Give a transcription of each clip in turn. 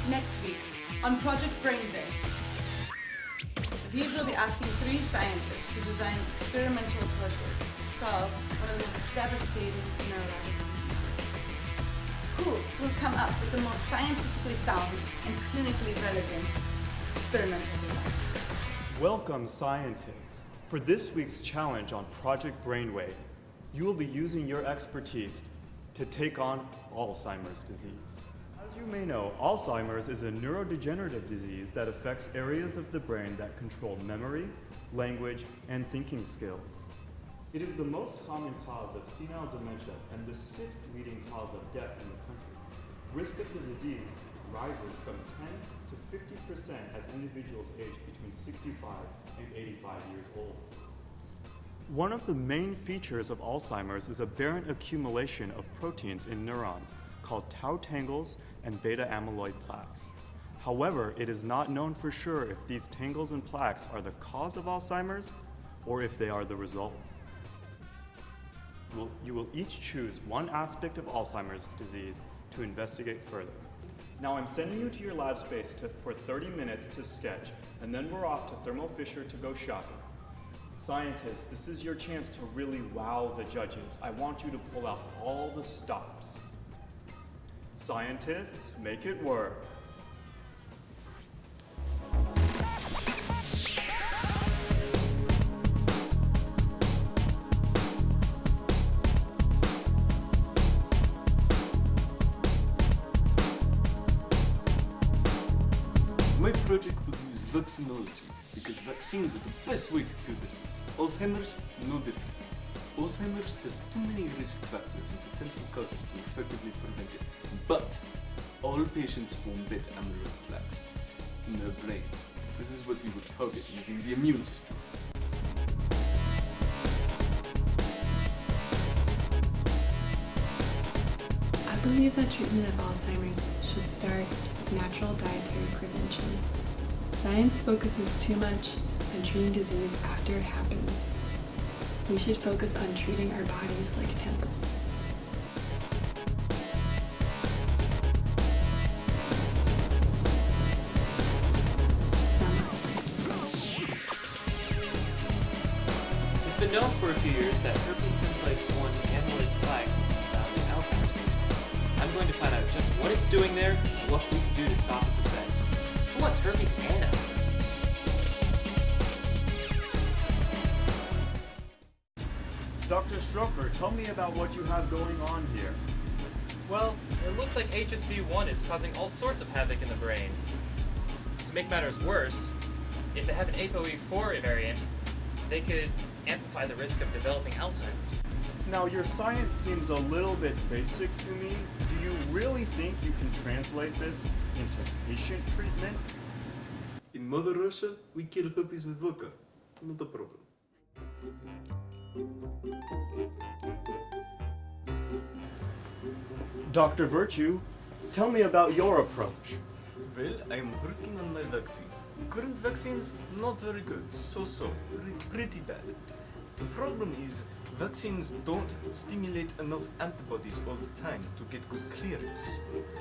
Next week on Project Brainway, we will be asking 3 scientists to design experimental approaches to solve one of the most devastating neurological diseases. Who will come up with the most scientifically sound and clinically relevant experimental design? Welcome, scientists. For this week's challenge on Project Brainway, you will be using your expertise to take on Alzheimer's disease. As you may know, Alzheimer's is a neurodegenerative disease that affects areas of the brain that control memory, language, and thinking skills. It is the most common cause of senile dementia and the 6th leading cause of death in the country. Risk of the disease rises from 10 to 50% as individuals age between 65 and 85 years old. One of the main features of Alzheimer's is aberrant accumulation of proteins in neurons called tau tangles and beta amyloid plaques. However, it is not known for sure if these tangles and plaques are the cause of Alzheimer's or if they are the result. You will each choose one aspect of Alzheimer's disease to investigate further. Now I'm sending you to your lab space for 30 minutes to sketch, and then we're off to Thermo Fisher to go shopping. Scientists, this is your chance to really wow the judges. I want you to pull out all the stops. Scientists, make it work. My project will use vaccinology because vaccines are the best way to cure the disease. Alzheimer's, no different. Alzheimer's has too many risk factors and potential causes to effectively prevent it. But all patients form beta amyloid plaques in their brains. This is what we will target using the immune system. I believe that treatment of Alzheimer's should start with natural dietary prevention. Science focuses too much on treating disease after it happens. We should focus on treating our bodies like temples. It's been known for a few years that herpes simplex 1 amyloid plaques are found in Alzheimer's patients. I'm going to find out just what it's doing there and what we can do to stop its effects. Who wants herpes and Alzheimer's? Dr. Stroker, tell me about what you have going on here. Well, it looks like HSV1 is causing all sorts of havoc in the brain. To make matters worse, if they have an ApoE4 variant, they could amplify the risk of developing Alzheimer's. Now, your science seems a little bit basic to me. Do you really think you can translate this into patient treatment? In Mother Russia, we kill herpes with vodka. Not a problem. Dr. Virtue, tell me about your approach. Well, I am working on my vaccine. Current vaccines, not very good. So-so. Pretty bad. The problem is, vaccines don't stimulate enough antibodies all the time to get good clearance.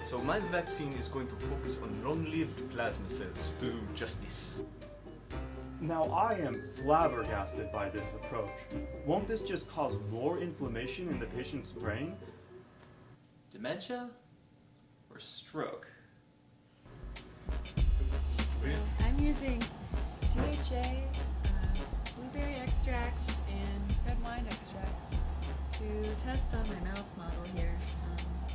So my vaccine is going to focus on long-lived plasma cells to do just this. Now, I am flabbergasted by this approach. Won't this just cause more inflammation in the patient's brain? Dementia or stroke? I'm using DHA, blueberry extracts, and red wine extracts to test on my mouse model here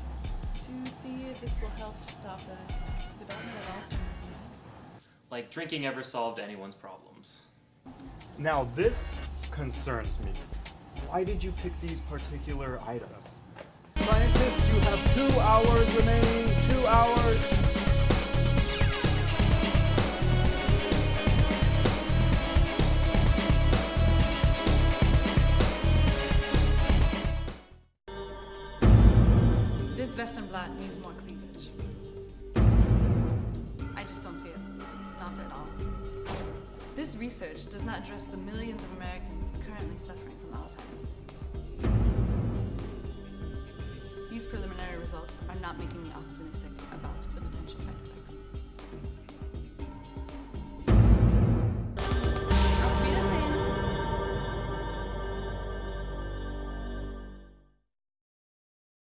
to see if this will help to stop the development of Alzheimer's in mice. Like drinking ever solved anyone's problems. Now, this concerns me. Why did you pick these particular items? Scientists, you have 2 hours remaining. 2 hours. This Western blot needs more cleavage. I just don't see it. Not at all. This research does not address the millions of Americans currently suffering from Alzheimer's disease. These preliminary results are not making me optimistic about the potential.